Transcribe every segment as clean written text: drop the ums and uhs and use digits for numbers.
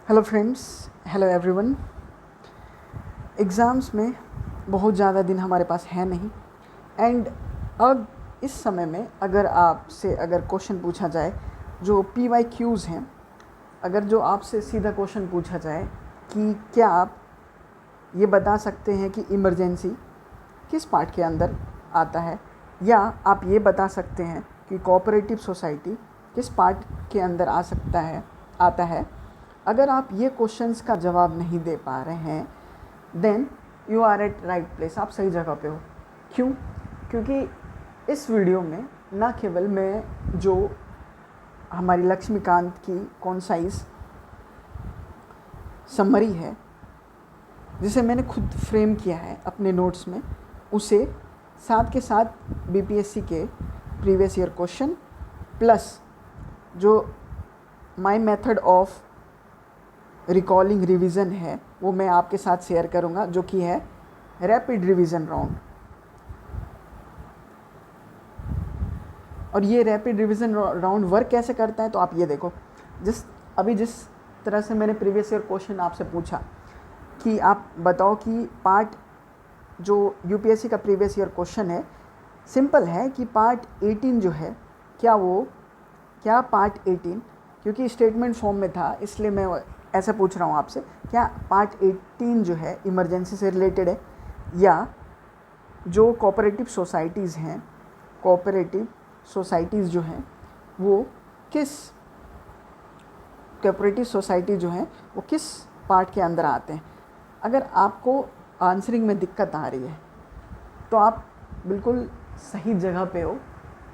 Hello friends, hello everyone. Exams में बहुत ज़्यादा दिन हमारे पास है नहीं एंड अब इस समय में अगर क्वेश्चन पूछा जाए जो PYQs हैं, अगर जो आपसे सीधा क्वेश्चन पूछा जाए कि क्या आप ये बता सकते हैं कि इमरजेंसी किस पार्ट के अंदर आता है, या आप ये बता सकते हैं कि कोऑपरेटिव सोसाइटी किस पार्ट के अंदर आता है। अगर आप ये क्वेश्चंस का जवाब नहीं दे पा रहे हैं then you are at right place, आप सही जगह पे हो। क्यों? क्योंकि इस वीडियो में ना केवल मैं जो हमारी लक्ष्मीकांत की कॉन्साइज समरी है जिसे मैंने खुद फ्रेम किया है अपने नोट्स में, उसे साथ के साथ BPSC के प्रीवियस ईयर क्वेश्चन प्लस जो my method of recalling revision है वो मैं आपके साथ शेयर करूंगा, जो कि है रैपिड रिवीजन राउंड। और ये रैपिड रिवीजन राउंड वर्क कैसे करता है, तो आप ये देखो। जिस तरह से मैंने प्रीवियस ईयर क्वेश्चन आपसे पूछा कि आप बताओ कि पार्ट जो UPSC का प्रीवियस ईयर क्वेश्चन है, सिंपल है कि पार्ट 18 जो है क्या पार्ट 18, क्योंकि स्टेटमेंट फॉर्म में था इसलिए मैं ऐसा पूछ रहा हूँ आपसे, क्या पार्ट 18 जो है इमरजेंसी से रिलेटेड है, या जो कोऑपरेटिव सोसाइटीज़ जो हैं वो किस पार्ट के अंदर आते हैं। अगर आपको आंसरिंग में दिक्कत आ रही है तो आप बिल्कुल सही जगह पे हो।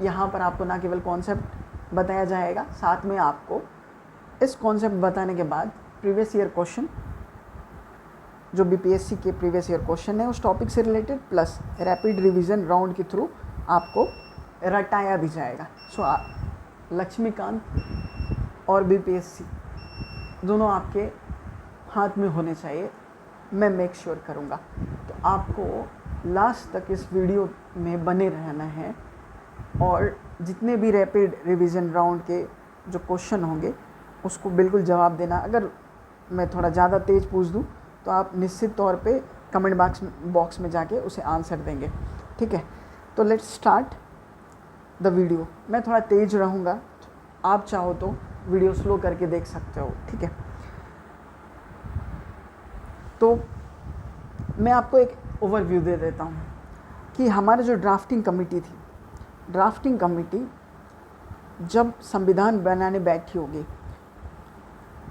यहाँ पर आपको ना केवल कॉन्सेप्ट बताया जाएगा, साथ में आपको इस कॉन्सेप्ट बताने के बाद प्रीवियस ईयर क्वेश्चन जो BPSC के प्रीवियस ईयर क्वेश्चन है उस टॉपिक से related plus rapid revision round के थ्रू आपको रटाया भी जाएगा। लक्ष्मीकांत और BPSC दोनों आपके हाथ में होने चाहिए, मैं मेक श्योर करूँगा। तो आपको लास्ट तक इस वीडियो में बने रहना है और जितने भी रैपिड रिवीजन राउंड के जो क्वेश्चन होंगे उसको बिल्कुल जवाब देना। अगर मैं थोड़ा ज़्यादा तेज़ पूछ दूँ तो आप निश्चित तौर पे कमेंट बॉक्स में जाके उसे आंसर देंगे, ठीक है। तो लेट्स स्टार्ट द वीडियो। मैं थोड़ा तेज़ रहूँगा, आप चाहो तो वीडियो स्लो करके देख सकते हो, ठीक है। तो मैं आपको एक ओवरव्यू दे देता हूँ कि हमारा जो ड्राफ्टिंग कमेटी जब संविधान बनाने बैठी होगी,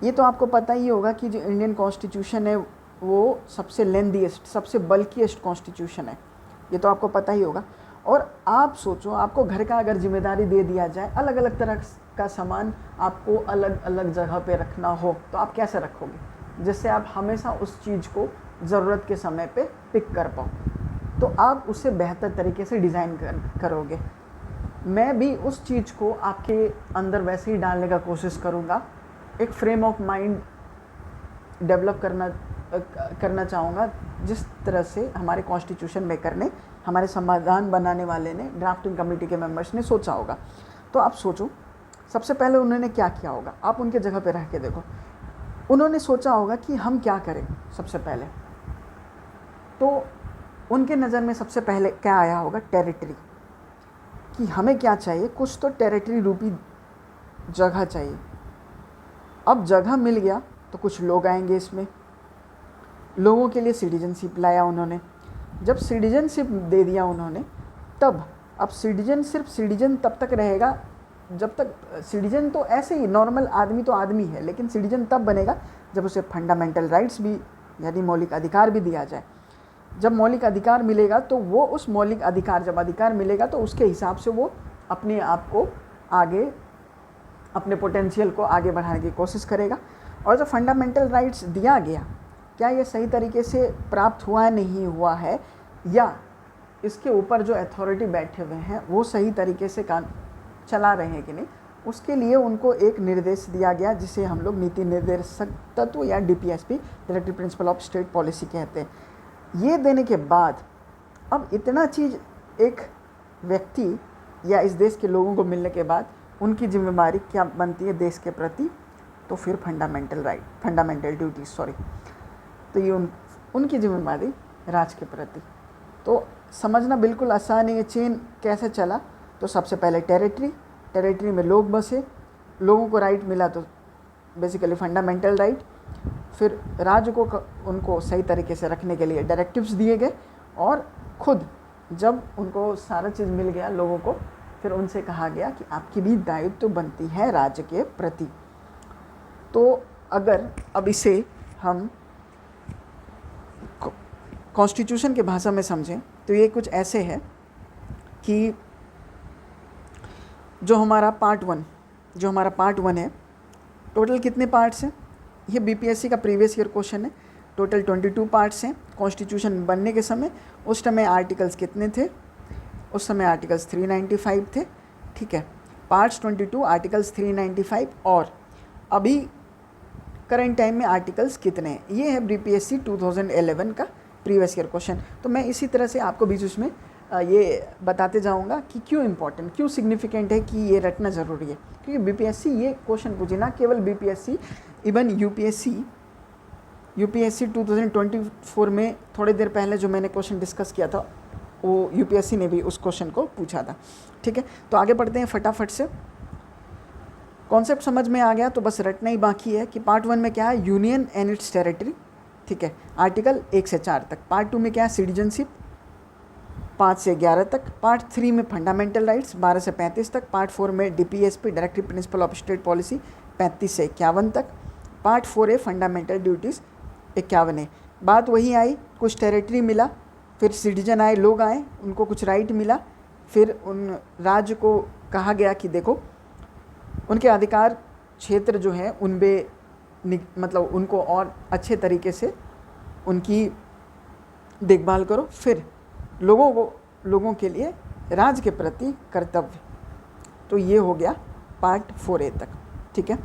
ये तो आपको पता ही होगा कि जो इंडियन कॉन्स्टिट्यूशन है वो सबसे लेंथीएस्ट, सबसे बल्कीएस्ट कॉन्स्टिट्यूशन है, ये तो आपको पता ही होगा। और आप सोचो, आपको घर का अगर जिम्मेदारी दे दिया जाए, अलग अलग तरह का सामान आपको अलग अलग जगह पे रखना हो, तो आप कैसे रखोगे जिससे आप हमेशा उस चीज़ को ज़रूरत के समय पे पिक कर पाओ। तो आप उससे बेहतर तरीके से डिज़ाइन करोगे। मैं भी उस चीज़ को आपके अंदर वैसे ही डालने का कोशिश करूँगा, एक फ्रेम ऑफ माइंड डेवलप करना चाहूँगा जिस तरह से हमारे कॉन्स्टिट्यूशन मेकर ने, हमारे संविधान बनाने वाले ने, ड्राफ्टिंग कमेटी के मेंबर्स ने सोचा होगा। तो आप सोचो, सबसे पहले उन्होंने क्या किया होगा, आप उनके जगह पे रह के देखो। उन्होंने सोचा होगा कि हम क्या करें। सबसे पहले तो उनके नज़र में सबसे पहले क्या आया होगा, टेरिटरी, कि हमें क्या चाहिए, कुछ तो टेरिटरी रूपी जगह चाहिए। अब जगह मिल गया तो कुछ लोग आएंगे इसमें, लोगों के लिए सिटीजनशिप लाया उन्होंने। जब सिटीजनशिप दे दिया उन्होंने, तब अब सिटीजन तब तक रहेगा जब तक, सिटीजन तो ऐसे ही नॉर्मल आदमी तो आदमी है, लेकिन सिटीजन तब बनेगा जब उसे फंडामेंटल राइट्स भी, यानी मौलिक अधिकार भी दिया जाए। जब मौलिक अधिकार मिलेगा तो वो उस मौलिक अधिकार, जब अधिकार मिलेगा तो उसके हिसाब से वो अपने आप को आगे, अपने पोटेंशियल को आगे बढ़ाने की कोशिश करेगा। और जो फंडामेंटल राइट्स दिया गया, क्या ये सही तरीके से प्राप्त हुआ है, नहीं हुआ है, या इसके ऊपर जो अथॉरिटी बैठे हुए हैं वो सही तरीके से काम चला रहे हैं कि नहीं, उसके लिए उनको एक निर्देश दिया गया जिसे हम लोग नीति निर्देशक तत्व या DPSP, directive principle of state policy कहते हैं। ये देने के बाद अब इतना चीज़ एक व्यक्ति या इस देश के लोगों को मिलने के बाद उनकी जिम्मेदारी क्या बनती है देश के प्रति, तो फिर फंडामेंटल ड्यूटीज सॉरी, तो ये उनकी जिम्मेदारी राज्य के प्रति। तो समझना बिल्कुल आसान है ये चेन कैसे चला। तो सबसे पहले टेरिटरी में लोग बसे, लोगों को राइट मिला तो बेसिकली फंडामेंटल राइट। फिर राज्य को उनको सही तरीके से रखने के लिए डायरेक्टिव्स दिए गए, और खुद जब उनको सारा चीज़ मिल गया लोगों को, फिर उनसे कहा गया कि आपकी भी दायित्व बनती है राज्य के प्रति। तो अगर अब इसे हम कॉन्स्टिट्यूशन के भाषा में समझें तो ये कुछ ऐसे है कि जो हमारा पार्ट वन है, टोटल कितने पार्ट्स हैं? ये बीपीएससी का प्रीवियस ईयर क्वेश्चन है। टोटल 22 पार्ट्स हैं कॉन्स्टिट्यूशन बनने के समय। उस समय आर्टिकल्स कितने थे? उस समय आर्टिकल्स 395 थे, ठीक है। पार्ट्स 22, आर्टिकल्स 395, और अभी करंट टाइम में आर्टिकल्स कितने हैं? ये है बीपीएससी 2011 का प्रीवियस ईयर क्वेश्चन। तो मैं इसी तरह से आपको बीच उसमें ये बताते जाऊंगा कि क्यों इम्पोर्टेंट, क्यों सिग्निफिकेंट है कि ये रटना ज़रूरी है। क्योंकि बीपीएससी ये क्वेश्चन पूछे, ना केवल बीपीएससी, इवन यूपीएससी 2024 में थोड़ी देर पहले जो मैंने क्वेश्चन डिस्कस किया था, वो यूपीएससी ने भी उस क्वेश्चन को पूछा था, ठीक है। तो आगे बढ़ते हैं फटाफट से। कॉन्सेप्ट समझ में आ गया तो बस रटना ही बाकी है कि पार्ट 1 में क्या है, यूनियन एंड इट्स टेरिटरी, ठीक है, आर्टिकल 1 से 4 तक। पार्ट 2 में क्या है, सिटीजनशिप 5 से 11 तक। पार्ट 3 में फंडामेंटल राइट्स 12 से 35 तक। पार्ट 4 में DPSP directive principle of state policy 35 से 51 तक। पार्ट 4 है फंडामेंटल ड्यूटीज़ 51 है। बात वही आई, कुछ टेरिटरी मिला, फिर सिटीजन आए, लोग आए, उनको कुछ राइट मिला, फिर उन राज्य को कहा गया कि देखो उनके अधिकार क्षेत्र जो है उनमें मतलब उनको और अच्छे तरीके से उनकी देखभाल करो। फिर लोगों के लिए राज्य के प्रति कर्तव्य। तो ये हो गया पार्ट 4A तक, ठीक है।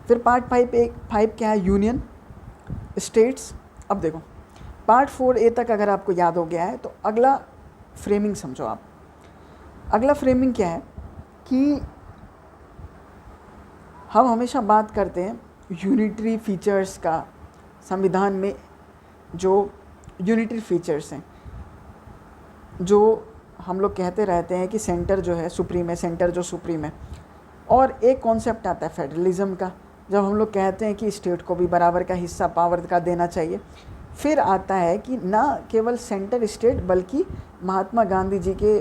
फिर पार्ट 5 क्या है, यूनियन स्टेट्स। अब देखो पार्ट 4A तक अगर आपको याद हो गया है तो अगला फ्रेमिंग समझो आप। अगला फ्रेमिंग क्या है कि हम हमेशा बात करते हैं यूनिटरी फीचर्स का, संविधान में जो यूनिटरी फीचर्स हैं, जो हम लोग कहते रहते हैं कि सेंटर जो है सुप्रीम है, सेंटर जो सुप्रीम है। और एक कॉन्सेप्ट आता है फेडरलिज्म का, जब हम लोग कहते हैं कि स्टेट को भी बराबर का हिस्सा पावर का देना चाहिए। फिर आता है कि ना केवल सेंटर स्टेट बल्कि महात्मा गांधी जी के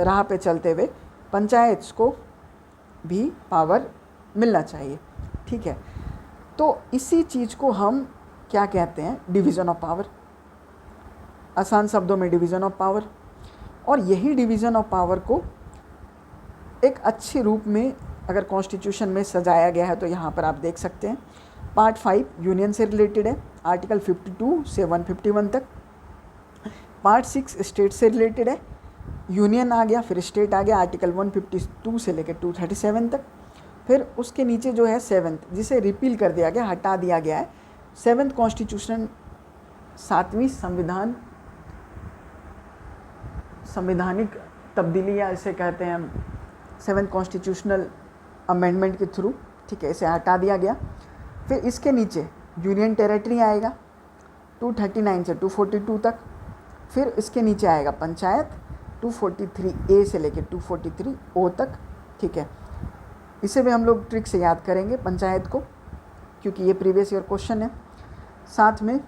राह पे चलते हुए पंचायत को भी पावर मिलना चाहिए, ठीक है। तो इसी चीज़ को हम क्या कहते हैं, डिवीज़न ऑफ पावर। आसान शब्दों में डिवीज़न ऑफ पावर। और यही डिवीज़न ऑफ पावर को एक अच्छे रूप में अगर कॉन्स्टिट्यूशन में सजाया गया है तो यहाँ पर आप देख सकते हैं। पार्ट 5 यूनियन से रिलेटेड है, आर्टिकल 52 से 151 तक। पार्ट 6 स्टेट से रिलेटेड है, यूनियन आ गया फिर स्टेट आ गया, आर्टिकल 152 से लेकर 237 तक। फिर उसके नीचे जो है 7th, जिसे रिपील कर दिया गया, हटा दिया गया है, 7th कॉन्स्टिट्यूशन, 7वीं संवैधानिक तब्दीली या इसे कहते हैं हम 7th कॉन्स्टिट्यूशनल अमेंडमेंट के थ्रू, ठीक है, इसे हटा दिया गया। फिर इसके नीचे यूनियन टेरिटरी आएगा 239 से 242 तक। फिर इसके नीचे आएगा पंचायत 243A से लेकर 243O तक, ठीक है। इसे भी हम लोग ट्रिक से याद करेंगे पंचायत को, क्योंकि ये प्रीवियस ईयर क्वेश्चन है। साथ में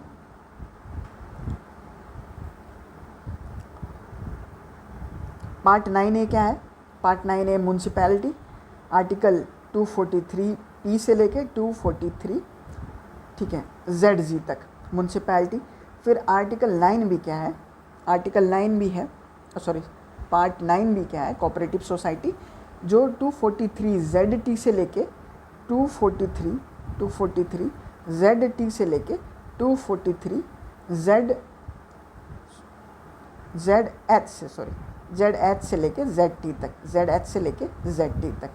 पार्ट 9A क्या है, part 9A municipality, article 243E से लेके 243, ठीक है, ZG तक म्यूनसिपैलिटी। फिर आर्टिकल 9B क्या है, आर्टिकल 9B है, सॉरी पार्ट 9B क्या है, कोऑपरेटिव सोसाइटी, जो 243 ZT से लेके 243 ZT से लेके 243 ZH से लेके ZT तक, ZH से लेके ZT तक।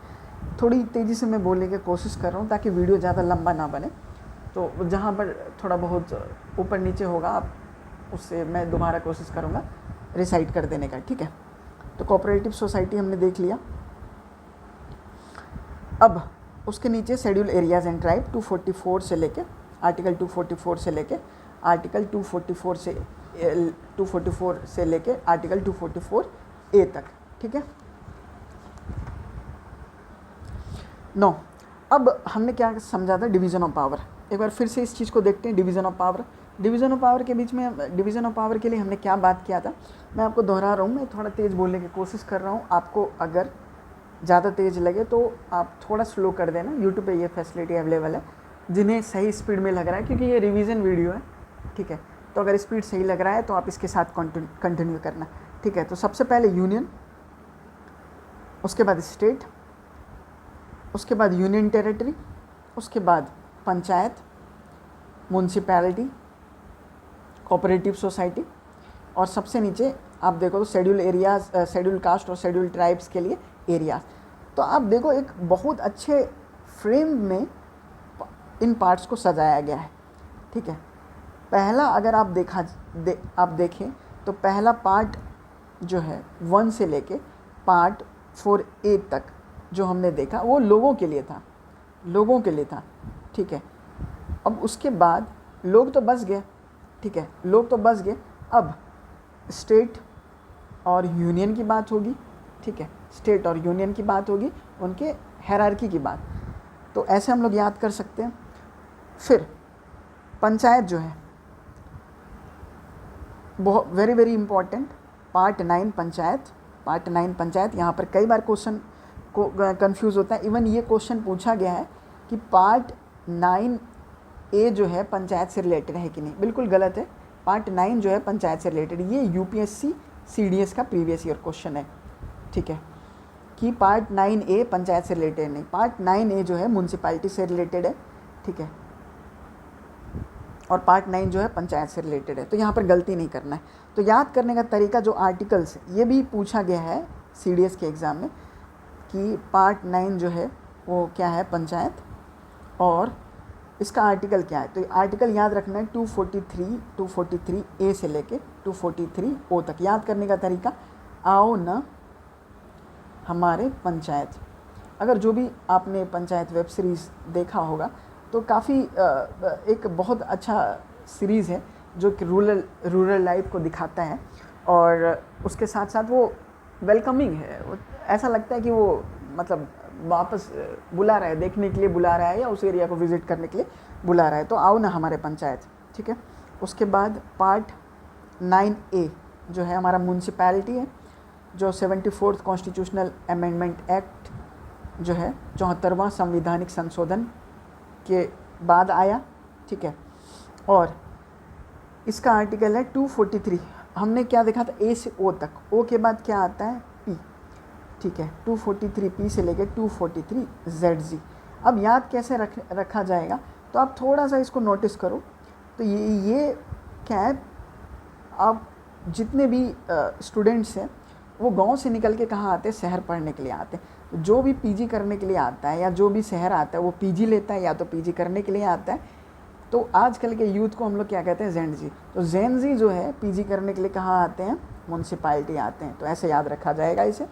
थोड़ी तेज़ी से मैं बोलने की कोशिश कर रहा हूँ ताकि वीडियो ज़्यादा लंबा ना बने। तो जहाँ पर थोड़ा बहुत ऊपर नीचे होगा आप उससे मैं दोबारा कोशिश करूँगा रिसाइट कर देने का, ठीक है। तो कोऑपरेटिव सोसाइटी हमने देख लिया। अब उसके नीचे शेड्यूल एरियाज एंड ट्राइब 244 से लेके आर्टिकल 244 से लेके आर्टिकल 244 से लेके आर्टिकल 244A तक, ठीक है। 9, अब हमने क्या समझा था, डिवीज़न ऑफ पावर। एक बार फिर से इस चीज़ को देखते हैं, division of power. Division of power के बीच में, डिवीज़न ऑफ पावर के लिए हमने क्या बात किया था, मैं आपको दोहरा रहा हूँ, मैं थोड़ा तेज़ बोलने की कोशिश कर रहा हूँ। आपको अगर ज़्यादा तेज़ लगे तो आप थोड़ा स्लो कर देना, यूट्यूब पे ये फैसिलिटी अवेलेबल है। जिन्हें सही स्पीड में लग रहा है, क्योंकि ये रिवीजन वीडियो है, ठीक है, तो अगर स्पीड सही लग रहा है तो आप इसके साथ कंटिन्यू करना, ठीक है। तो सबसे पहले यूनियन, उसके बाद स्टेट, उसके बाद यूनियन टेरिटरी, उसके बाद पंचायत, म्यूनसिपैलिटी, कोऑपरेटिव सोसाइटी, और सबसे नीचे आप देखो तो शेड्यूल एरियाज, शेड्यूल कास्ट और शेड्यूल ट्राइब्स के लिए एरियाज। तो आप देखो एक बहुत अच्छे फ्रेम में इन पार्ट्स को सजाया गया है, ठीक है। पहला अगर आप आप देखें तो पहला पार्ट जो है 1 से लेके पार्ट 4A तक जो हमने देखा वो लोगों के लिए था, लोगों के लिए था, ठीक है। अब उसके बाद लोग तो बस गए, ठीक है, लोग तो बस गए। अब स्टेट और यूनियन की बात होगी, ठीक है, स्टेट और यूनियन की बात होगी, उनके हायरार्की की बात, तो ऐसे हम लोग याद कर सकते हैं। फिर पंचायत जो है बहुत very very important, part 9 panchayat, part 9 panchayat. यहाँ पर कई बार क्वेश्चन को कंफ्यूज होता है, इवन ये क्वेश्चन पूछा गया है कि पार्ट 9A जो है पंचायत से रिलेटेड है कि नहीं। बिल्कुल गलत है, पार्ट 9 जो है पंचायत से रिलेटेड, ये UPSC CDS का प्रीवियस ईयर क्वेश्चन है, ठीक है, कि पार्ट 9A पंचायत से रिलेटेड नहीं, पार्ट 9A जो है म्यूनसिपैलिटी से रिलेटेड है, ठीक है, और पार्ट 9 जो है पंचायत से रिलेटेड है। तो यहाँ पर गलती नहीं करना है। तो याद करने का तरीका, जो आर्टिकल्स, ये भी पूछा गया है CDS के एग्ज़ाम में कि पार्ट 9 जो है वो क्या है, पंचायत, और इसका आर्टिकल क्या है। तो आर्टिकल याद रखना है 243A से लेके 243O तक। याद करने का तरीका, आओ न हमारे पंचायत। अगर जो भी आपने पंचायत वेब सीरीज़ देखा होगा तो काफ़ी एक बहुत अच्छा सीरीज़ है जो कि रूरल लाइफ को दिखाता है, और उसके साथ साथ वो वेलकमिंग है। वो ऐसा लगता है कि वो मतलब वापस बुला रहा है, देखने के लिए बुला रहा है, या उस एरिया को विज़िट करने के लिए बुला रहा है। तो आओ ना हमारे पंचायत, ठीक है। उसके बाद पार्ट 9A जो है हमारा म्यूनसिपैलिटी है, जो 74th कॉन्स्टिट्यूशनल अमेंडमेंट एक्ट जो है 74वां संवैधानिक संशोधन के बाद आया, ठीक है। और इसका आर्टिकल है 243। हमने क्या देखा था, A से O तक, O के बाद क्या आता है, P, ठीक है, 243P से लेकर 243ZG। अब याद कैसे रखा जाएगा, तो आप थोड़ा सा इसको नोटिस करो। तो ये क्या है, आप जितने भी स्टूडेंट्स हैं वो गांव से निकल के कहाँ आते हैं, शहर पढ़ने के लिए आते हैं। तो जो भी पीजी करने के लिए आता है या जो भी शहर आता है वो पीजी लेता है या तो पीजी करने के लिए आता है। तो आजकल के यूथ को हम लोग क्या कहते हैं, जेन जी। तो जेन जी जो है पीजी करने के लिए कहाँ आते हैं, म्यूनसिपैलिटी आते हैं। तो ऐसे याद रखा जाएगा इसे।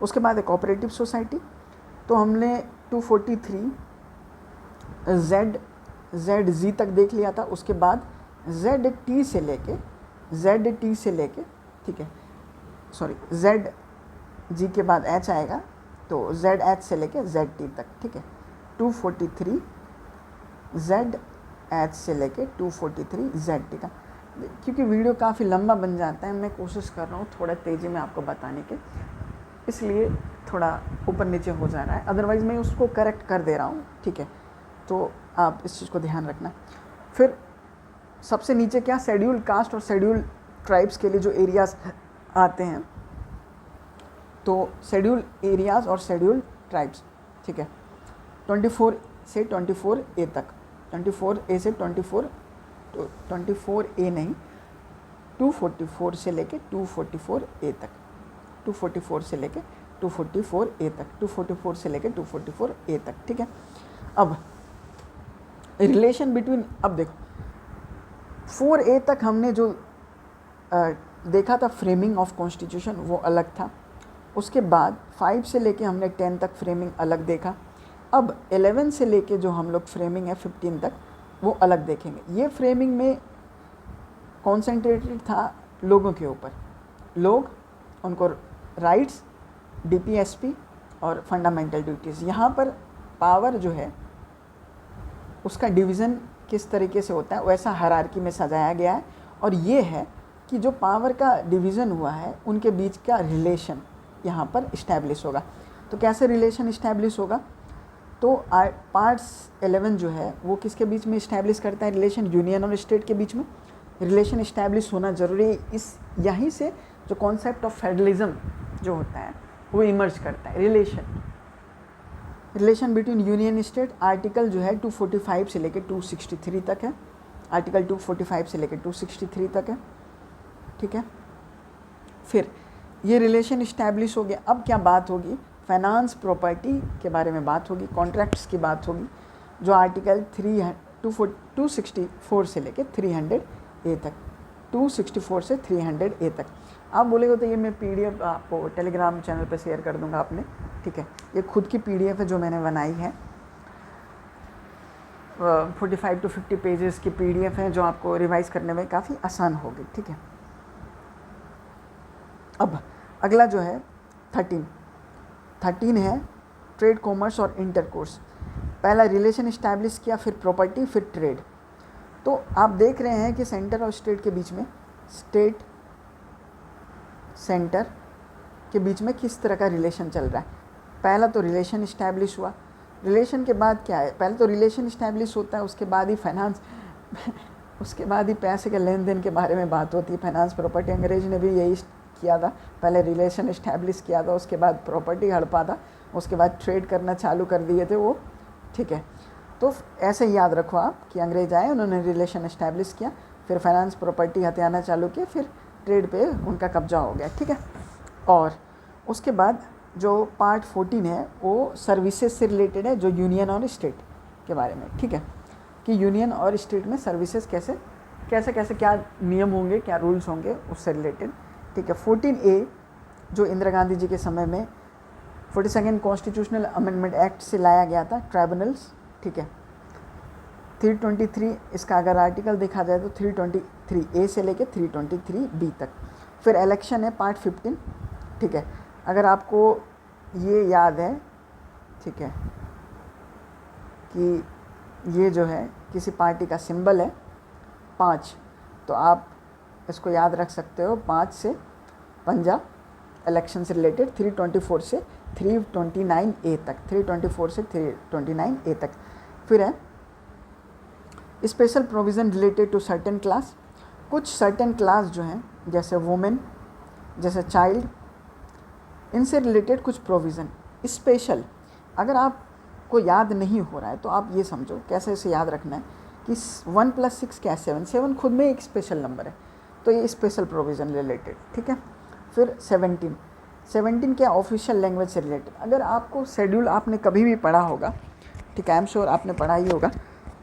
उसके बाद है कोऑपरेटिव सोसाइटी। तो हमने 243 ZG तक देख लिया था। उसके बाद ZT से लेके ठीक है, सॉरी ZG के बाद H आएगा, तो ZH से लेके ZT तक, ठीक है। 243 ZH से लेके 243 ZT का। क्योंकि वीडियो काफ़ी लंबा बन जाता है, मैं कोशिश कर रहा हूँ थोड़ा तेज़ी में आपको बताने के, इसलिए थोड़ा ऊपर नीचे हो जा रहा है। अदरवाइज़ मैं उसको करेक्ट कर दे रहा हूँ, ठीक है। तो आप इस चीज़ को ध्यान रखना। फिर सबसे नीचे क्या, शेड्यूल कास्ट और शेड्यूल ट्राइब्स के लिए जो एरियाज़ आते हैं, तो शेड्यूल एरियाज़ और शेड्यूल ट्राइब्स, ठीक है, 24 से 24A तक, 24A से 24A नहीं, 244 से लेके 244A तक, 244 से लेके 244A तक, 244 से लेके 244A तक, ठीक है। अब रिलेशन बिटवीन, अब देखो 4A तक हमने जो देखा था फ्रेमिंग ऑफ कॉन्स्टिट्यूशन, वो अलग था। उसके बाद 5 से लेके हमने 10 तक फ्रेमिंग अलग देखा। अब 11 से लेके जो हम लोग फ्रेमिंग है 15 तक वो अलग देखेंगे। ये फ्रेमिंग में कॉन्सेंट्रेटेड था लोगों के ऊपर, लोग, उनको राइट्स, डीपीएसपी और फंडामेंटल ड्यूटीज़। यहाँ पर पावर जो है उसका डिवीज़न किस तरीके से होता है वैसा हायरार्की में सजाया गया है। और ये है कि जो पावर का डिवीज़न हुआ है उनके बीच का रिलेशन यहाँ पर इस्टेब्लिश होगा। तो कैसे रिलेशन इस्टेब्लिश होगा? तो पार्ट्स 11 जो है वो किसके बीच में इस्टेब्लिश करता है रिलेशन? यूनियन और स्टेट के बीच में रिलेशन इस्टेब्लिश होना ज़रूरी है। इस यहीं से जो कॉन्सेप्ट ऑफ फेडरलिज्म जो होता है वो इमर्ज करता है। Relation between union state, article जो है 245 से लेकर 263 तक है। आर्टिकल 245 से लेकर 263 तक है, ठीक है। फिर ये रिलेशन इस्टेब्लिश हो गया। अब क्या बात होगी? फाइनेंस प्रॉपर्टी के बारे में बात होगी, कॉन्ट्रैक्ट्स की बात होगी, जो आर्टिकल 264 से लेकर 300A तक, 264 से 300A तक। आप बोलेगे तो ये मैं PDF आपको टेलीग्राम चैनल पे शेयर कर दूंगा आपने, ठीक है। ये खुद की PDF है जो मैंने बनाई है, 45 to 50 पेजेस की PDF है जो आपको रिवाइज़ करने में काफ़ी आसान होगी, ठीक है। अब अगला जो है 13 है ट्रेड, कॉमर्स और इंटरकोर्स। पहला रिलेशन इस्टेब्लिश किया, फिर प्रॉपर्टी, फिर ट्रेड। तो आप देख रहे हैं कि सेंटर और स्टेट के बीच में, स्टेट सेंटर के बीच में किस तरह का रिलेशन चल रहा है। पहला तो रिलेशन इस्टेब्लिश हुआ, रिलेशन के बाद क्या है? पहले तो रिलेशन इस्टेब्लिश होता है, उसके बाद ही फाइनेंस उसके बाद ही पैसे के लेन देन के बारे में बात होती है। फाइनेंस प्रॉपर्टी, अंग्रेज ने भी यही किया था, पहले रिलेशन इस्टेब्लिश किया था, उसके बाद प्रॉपर्टी हड़पा था, उसके बाद ट्रेड करना चालू कर दिए थे वो, ठीक है। तो ऐसे ही याद रखो आप कि अंग्रेज आए, उन्होंने रिलेशन इस्टेब्लिश किया, फिर फाइनेंस प्रॉपर्टी हथियाना चालू किया, फिर ट्रेड पे उनका कब्जा हो गया, ठीक है। और उसके बाद जो पार्ट 14 है वो सर्विसेज से रिलेटेड है, जो यूनियन और स्टेट के बारे में, ठीक है, कि यूनियन और स्टेट में सर्विसेज कैसे कैसे कैसे क्या नियम होंगे, क्या रूल्स होंगे, उससे रिलेटेड, ठीक है। 14A जो इंदिरा गांधी जी के समय में 42nd कॉन्स्टिट्यूशनल अमेंडमेंट एक्ट से लाया गया था, ट्राइब्यूनल्स, ठीक है। 323 इसका अगर आर्टिकल देखा जाए तो 323A से लेके 323B तक। फिर इलेक्शन है पार्ट 15, ठीक है। अगर आपको ये याद है, ठीक है, कि ये जो है किसी पार्टी का सिंबल है 5, तो आप इसको याद रख सकते हो 5 से पंजा, इलेक्शन से रिलेटेड 324 से 329A तक, 324 से 329A तक। फिर है special provision related to certain class, कुछ सर्टेन क्लास जो हैं जैसे वुमेन, जैसे चाइल्ड, इनसे रिलेटेड कुछ प्रोविज़न स्पेशल। अगर आपको याद नहीं हो रहा है तो आप ये समझो कैसे इसे याद रखना है कि 1 + 6 क्या है? 7 खुद में एक स्पेशल नंबर है, तो ये स्पेशल प्रोविज़न रिलेटेड, ठीक है। फिर 17 क्या? ऑफिशियल लैंग्वेज से रिलेटेड। अगर आपको शेड्यूल आपने कभी भी पढ़ा होगा, ठीक है, आई एम श्योर आपने पढ़ा ही होगा,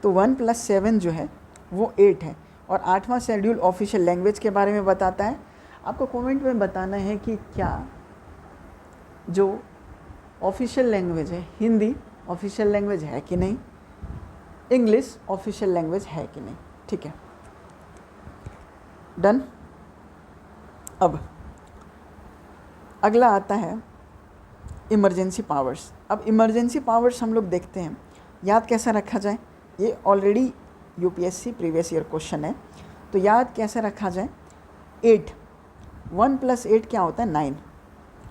तो 1 + 7 जो है वो 8 है, और 8वां शेड्यूल ऑफिशियल लैंग्वेज के बारे में बताता है। आपको कमेंट में बताना है कि क्या जो ऑफिशियल लैंग्वेज है, हिंदी ऑफिशियल लैंग्वेज है कि नहीं, इंग्लिश ऑफिशियल लैंग्वेज है कि नहीं, ठीक है, डन। अब अगला आता है इमरजेंसी पावर्स। अब इमरजेंसी पावर्स हम लोग देखते हैं, याद कैसा रखा जाए? ये already UPSC previous year question है, तो याद कैसे रखा जाए? 8, 1 + 8 क्या होता है? 9।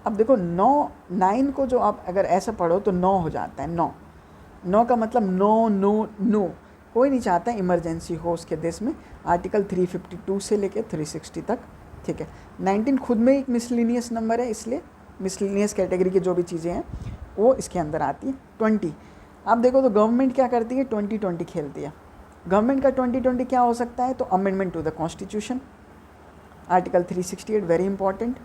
अब देखो 9 को जो आप अगर ऐसा पढ़ो तो 9 हो जाता है, 9 का मतलब नो नो नो। कोई नहीं चाहता इमरजेंसी हो उसके देश में, आर्टिकल 352 से लेके 360 तक, ठीक है। 19 खुद में एक मिसलिनियस नंबर है, इसलिए मिसलिनियस कैटेगरी की जो भी चीज़ें हैं वो इसके अंदर आती है। 20 आप देखो तो गवर्नमेंट क्या करती है? 2020 खेलती है। गवर्नमेंट का 2020 क्या हो सकता है? तो amendment to the constitution, article 368 very important.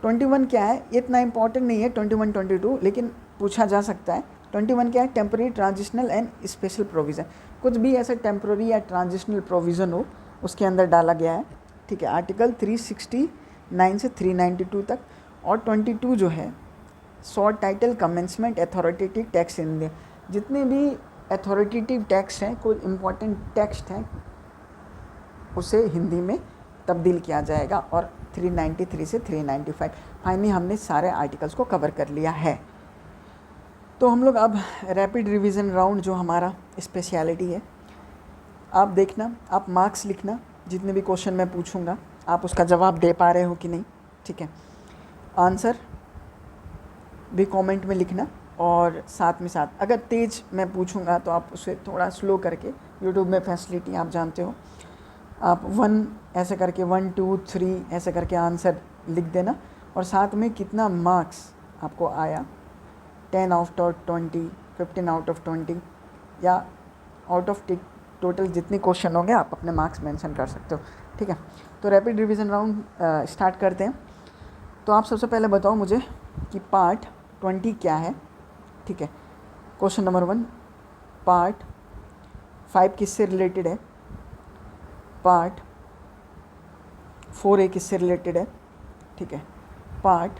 21 क्या है? इतना इंपॉर्टेंट नहीं है 21, 22, लेकिन पूछा जा सकता है। 21 क्या है? Temporary, transitional and special provision. कुछ भी ऐसा टेम्पररी या ट्रांजिशनल प्रोविज़न हो उसके अंदर डाला गया है, ठीक है, आर्टिकल 369 से 392 तक। और 22 जो है short title commencement authoritative tax in India. जितने भी अथॉरिटेटिव टेक्स्ट हैं, कोई इम्पोर्टेंट टेक्स्ट हैं, उसे हिंदी में तब्दील किया जाएगा। और 393 से 395 फाइनली हमने सारे आर्टिकल्स को कवर कर लिया है। तो हम लोग अब रैपिड रिवीजन राउंड, जो हमारा स्पेशलिटी है, आप देखना, आप मार्क्स लिखना, जितने भी क्वेश्चन मैं पूछूंगा आप उसका जवाब दे पा रहे हो कि नहीं, ठीक है। आंसर भी कमेंट में लिखना, और साथ में साथ अगर तेज़ मैं पूछूंगा तो आप उसे थोड़ा स्लो करके, यूट्यूब में फैसिलिटी आप जानते हो, आप 1 ऐसे करके 1 2 3 ऐसे करके आंसर लिख देना, और साथ में कितना मार्क्स आपको आया, 10 आउट ऑफ 20, 15 आउट ऑफ 20, या आउट ऑफ टोटल जितने क्वेश्चन होंगे आप अपने मार्क्स मेंशन कर सकते हो, ठीक है। तो रैपिड रिवीजन राउंड स्टार्ट करते हैं। तो आप सबसे पहले बताओ मुझे कि पार्ट 20 क्या है, ठीक है। क्वेश्चन नंबर 1, पार्ट 5 किससे रिलेटेड है, पार्ट 4A किससे रिलेटेड है, ठीक है। पार्ट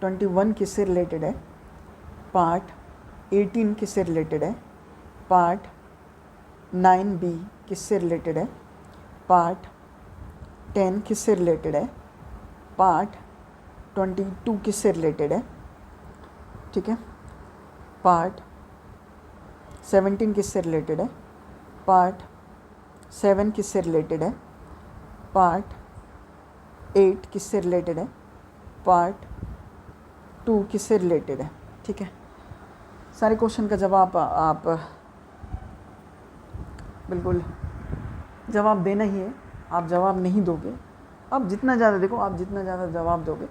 21 किससे रिलेटेड है, पार्ट 18 किससे रिलेटेड है, पार्ट 9B किससे रिलेटेड है, पार्ट 10 किससे रिलेटेड है, पार्ट 22 किससे रिलेटेड है, ठीक है। पार्ट 17 किससे रिलेटेड है, पार्ट 7 किससे रिलेटेड है, पार्ट 8 किससे रिलेटेड है, पार्ट 2 किससे रिलेटेड है, ठीक है। सारे क्वेश्चन का जवाब आप बिल्कुल जवाब देना ही है। आप जवाब नहीं दोगे, आप जितना ज़्यादा देखो, आप जितना ज़्यादा जवाब दोगे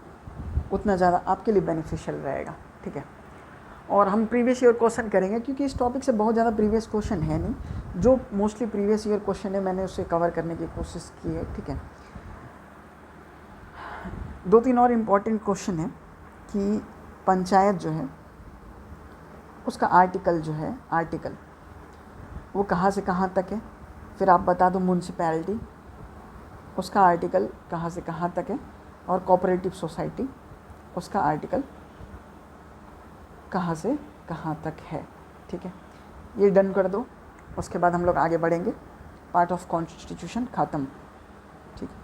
उतना ज़्यादा आपके लिए बेनिफिशियल रहेगा, ठीक है। और हम प्रीवियस ईयर क्वेश्चन करेंगे, क्योंकि इस टॉपिक से बहुत ज़्यादा प्रीवियस क्वेश्चन है नहीं, जो मोस्टली प्रीवियस ईयर क्वेश्चन है मैंने उससे कवर करने की कोशिश की है, ठीक है। 2-3 और इम्पॉर्टेंट क्वेश्चन है कि पंचायत जो है उसका आर्टिकल जो है, आर्टिकल वो कहाँ से कहाँ तक है, फिर आप बता दो म्यूनसिपैलिटी उसका आर्टिकल कहाँ से कहाँ तक है, और कोऑपरेटिव सोसाइटी उसका आर्टिकल कहाँ से कहाँ तक है, ठीक है। ये डन कर दो, उसके बाद हम लोग आगे बढ़ेंगे। पार्ट ऑफ कॉन्स्टिट्यूशन ख़त्म, ठीक है।